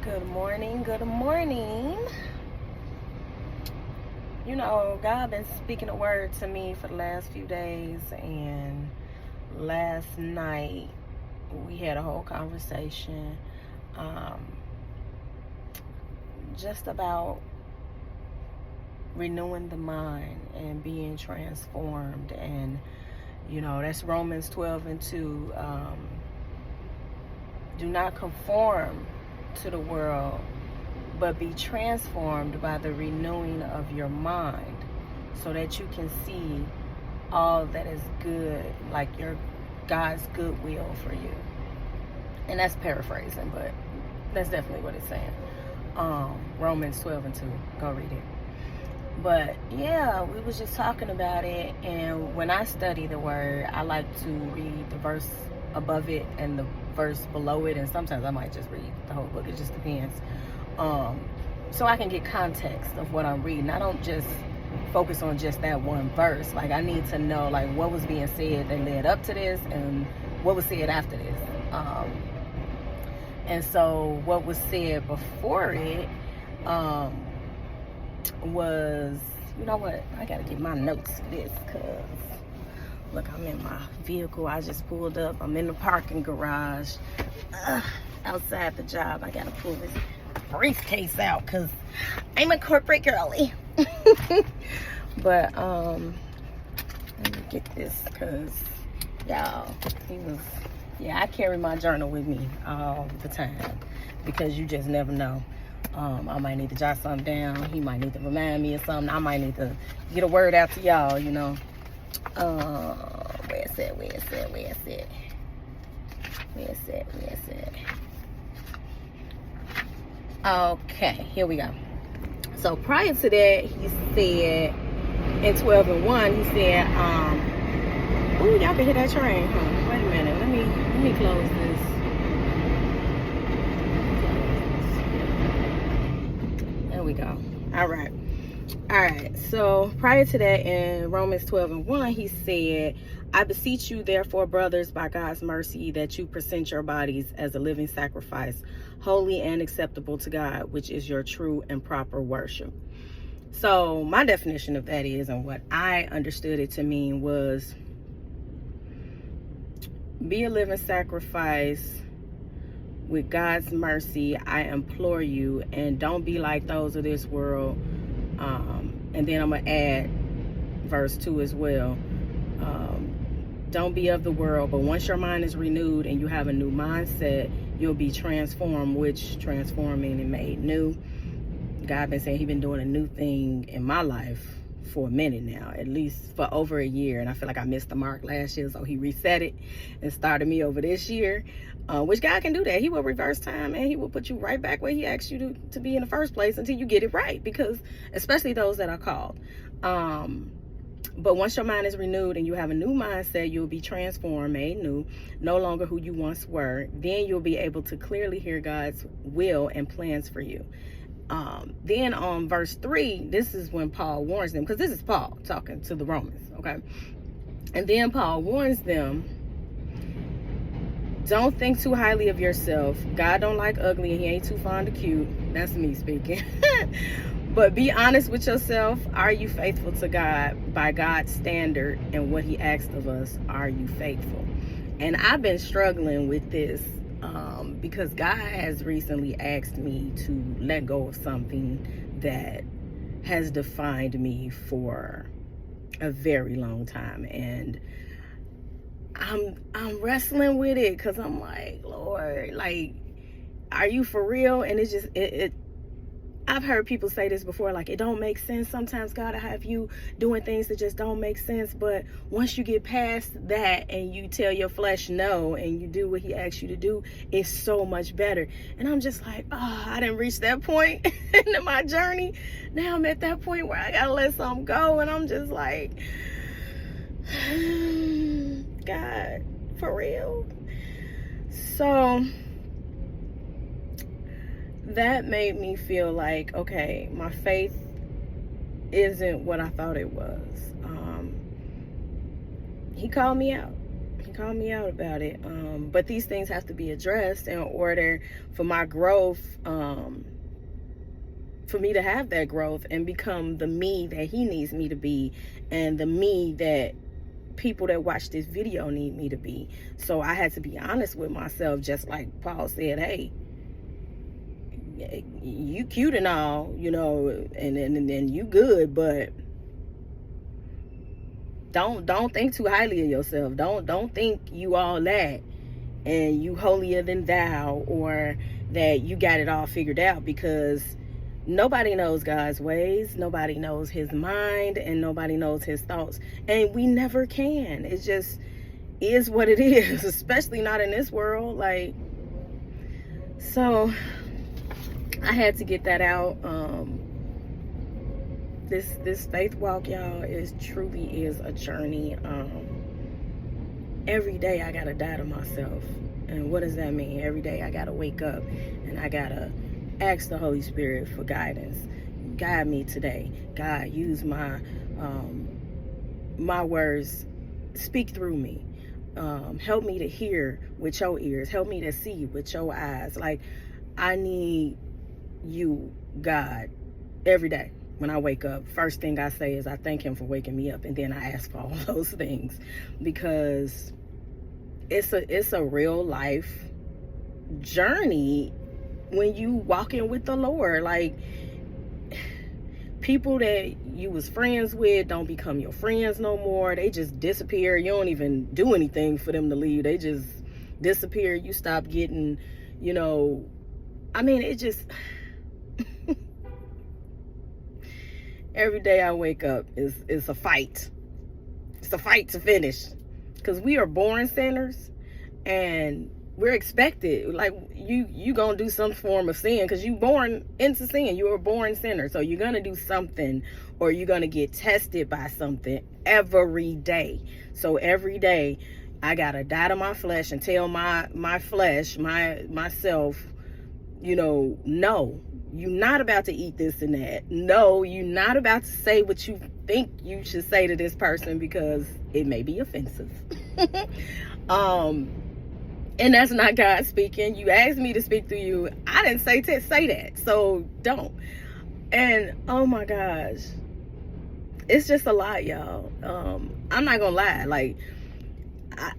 Good morning, good morning. God been speaking a word to me for the last few days, and last night we had a whole conversation um, just about renewing the mind and being transformed. And that's Romans 12:2. Do not conform to the world, but be transformed by the renewing of your mind, so that you can see all that is good, like your God's good will for you. And that's paraphrasing, but that's definitely what it's saying. Romans 12:2. Go read it. But yeah, we was just talking about it, and when I study the word, I like to read the verse above it and the verse below it, and sometimes I might just read the whole book. It just depends. So I can get context of what I'm reading. I don't just focus on just that one verse. Like, I need to know like what was being said that led up to this and what was said after this. And so what was said before it was, you know what, I gotta get my notes for this, because look, I'm in my vehicle. I just pulled up. I'm in the parking garage outside the job. I gotta pull this briefcase out because I'm a corporate girly. But let me get this, because y'all, I carry my journal with me all the time, because you just never know. I might need to jot something down. He might need to remind me of something. I might need to get a word out to y'all, where is it? Okay, here we go. So prior to that, he said in 12:1, he said, ooh, y'all can hear that train, huh? Wait a minute, let me close this. There we go. All right. So prior to that, in Romans 12:1, he said, I beseech you, therefore, brothers, by God's mercy, that you present your bodies as a living sacrifice, holy and acceptable to God, which is your true and proper worship. So my definition of that is, and what I understood it to mean, was be a living sacrifice with God's mercy. I implore you, and don't be like those of this world. And then I'm going to add verse 2 as well. Don't be of the world, but once your mind is renewed and you have a new mindset, you'll be transformed, which transforming and made new. God been saying He been doing a new thing in my life for a minute now, at least for over a year. And I feel like I missed the mark last year, so He reset it and started me over this year, which God can do that. He will reverse time, and He will put you right back where He asked you to be in the first place until you get it right, because especially those that are called. But once your mind is renewed and you have a new mindset, you'll be transformed, made new, no longer who you once were. Then you'll be able to clearly hear God's will and plans for you. Then on verse 3, this is when Paul warns them, because this is Paul talking to the Romans, okay? And then Paul warns them, don't think too highly of yourself. God don't like ugly, and He ain't too fond of cute. That's me speaking. But be honest with yourself. Are you faithful to God by God's standard and what He asked of us? Are you faithful? And I've been struggling with this because God has recently asked me to let go of something that has defined me for a very long time, and I'm wrestling with it, because I'm like, Lord, like, are you for real? And it's just it I've heard people say this before, like, it don't make sense. Sometimes God will have you doing things that just don't make sense. But once you get past that and you tell your flesh no and you do what He asks you to do, it's so much better. And I'm just like, I didn't reach that point in my journey. Now I'm at that point where I gotta let something go. And I'm just like, God, for real? So that made me feel like, okay, my faith isn't what I thought it was. He called me out. can call me out about it. But these things have to be addressed in order for my growth, for me to have that growth and become the me that he needs me to be, and the me that people that watch this video need me to be. So I had to be honest with myself, just like Paul said, hey, you cute and all, you know, and you good, but don't think too highly of yourself. Don't think you all that and you holier than thou, or that you got it all figured out, because nobody knows God's ways, nobody knows his mind, and nobody knows his thoughts, and we never can. It just is what it is, especially not in this world. Like, so I had to get that out. This faith walk, y'all, truly is a journey. Every day I gotta die to myself. And what does that mean? Every day I gotta wake up and I gotta ask the Holy Spirit for guidance. Guide me today. God, use my words. Speak through me. Help me to hear with your ears. Help me to see with your eyes. Like, I need you, God, every day. When I wake up, first thing I say is I thank him for waking me up, and then I ask for all those things, because it's a real life journey when you walking with the Lord. Like, people that you was friends with don't become your friends no more. They just disappear. You don't even do anything for them to leave. They just disappear. You stop getting, you know, I mean, it just every day I wake up is a fight. It's a fight to finish, because we are born sinners, and we're expected, like, you gonna do some form of sin, because you born into sin. You were born sinner, so you're gonna do something, or you're gonna get tested by something every day. So every day I gotta die to my flesh and tell my flesh, myself, you know, no, you're not about to eat this and that. No, you're not about to say what you think you should say to this person, because it may be offensive. And that's not God speaking. You asked me to speak through you. I didn't say that, so don't. And oh my gosh, it's just a lot, y'all. I'm not gonna lie. Like,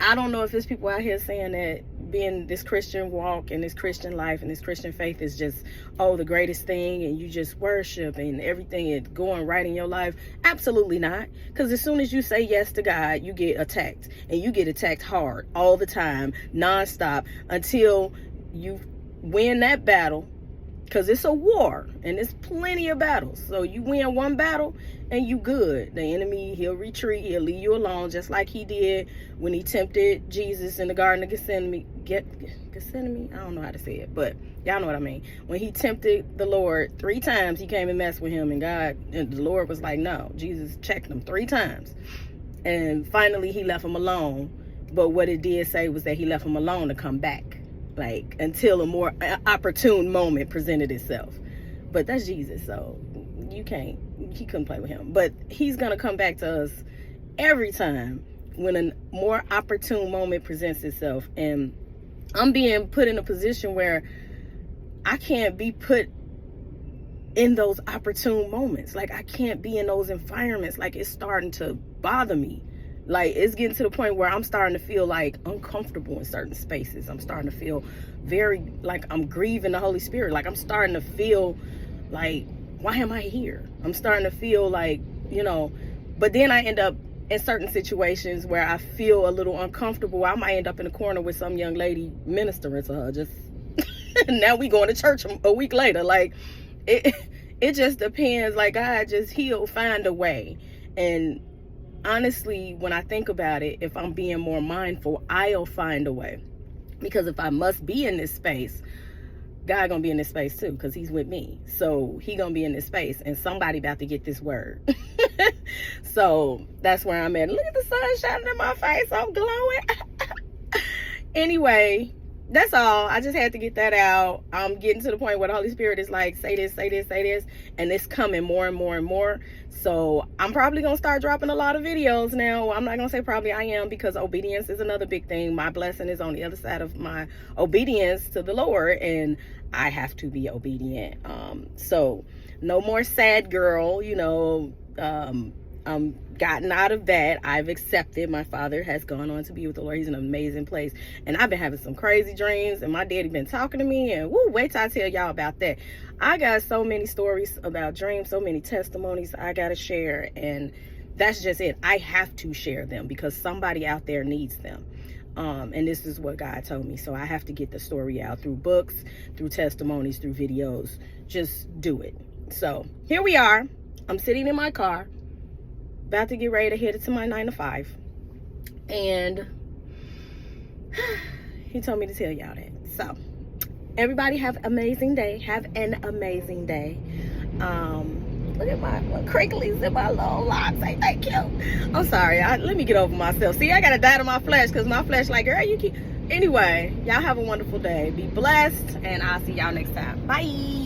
I don't know if there's people out here saying that being this Christian walk and this Christian life and this Christian faith is just, oh, the greatest thing, and you just worship and everything is going right in your life. Absolutely not. Because as soon as you say yes to God, you get attacked, and you get attacked hard all the time, nonstop, until you win that battle. Because it's a war, and there's plenty of battles. So you win one battle and you good. The enemy, he'll retreat, he'll leave you alone, just like he did when he tempted Jesus in the Garden of Gethsemane. Gethsemane? I don't know how to say it, but y'all know what I mean. When he tempted the Lord 3 times, he came and messed with him, and the Lord was like, no. Jesus checked him 3 times. And finally he left him alone. But what it did say was that he left him alone to come back, like, until a more opportune moment presented itself. But that's Jesus, so he couldn't play with him. But he's gonna come back to us every time when a more opportune moment presents itself. And I'm being put in a position where I can't be put in those opportune moments. Like, I can't be in those environments. Like, it's starting to bother me. Like, it's getting to the point where I'm starting to feel like uncomfortable in certain spaces. I'm starting to feel very like I'm grieving the Holy Spirit. Like, I'm starting to feel like, why am I here? I'm starting to feel like, you know, but then I end up in certain situations where I feel a little uncomfortable. I might end up in a corner with some young lady ministering to her. Just now we going to church a week later. Like, it just depends. Like, he'll find a way. And honestly, when I think about it, if I'm being more mindful, I'll find a way. Because if I must be in this space, God gonna be in this space too, because he's with me. So he gonna be in this space, and somebody about to get this word. So that's where I'm at. Look at the sun shining in my face. I'm glowing. Anyway, that's all. I just had to get that out. I'm getting to the point where the Holy Spirit is like, say this, say this, say this, and it's coming more and more and more. So I'm probably gonna start dropping a lot of videos now. I'm not gonna say probably, I am, because obedience is another big thing. My blessing is on the other side of my obedience to the Lord, and I have to be obedient. So no more sad girl, you know. I'm gotten out of that. I've accepted. My father has gone on to be with the Lord. He's in an amazing place. And I've been having some crazy dreams, and my daddy been talking to me, and woo, wait till I tell y'all about that. I got so many stories about dreams, so many testimonies I gotta share, and that's just it. I have to share them because somebody out there needs them. And this is what God told me. So I have to get the story out through books, through testimonies, through videos. Just do it. So here we are. I'm sitting in my car, about to get ready to head to my 9 to 5. And he told me to tell y'all that. So everybody have an amazing day. Have an amazing day. Look at my crinklies in my little locks. Ain't that cute? I'm sorry. Let me get over myself. See, I got to die to my flesh because my flesh like, girl, you keep... Anyway, y'all have a wonderful day. Be blessed, and I'll see y'all next time. Bye.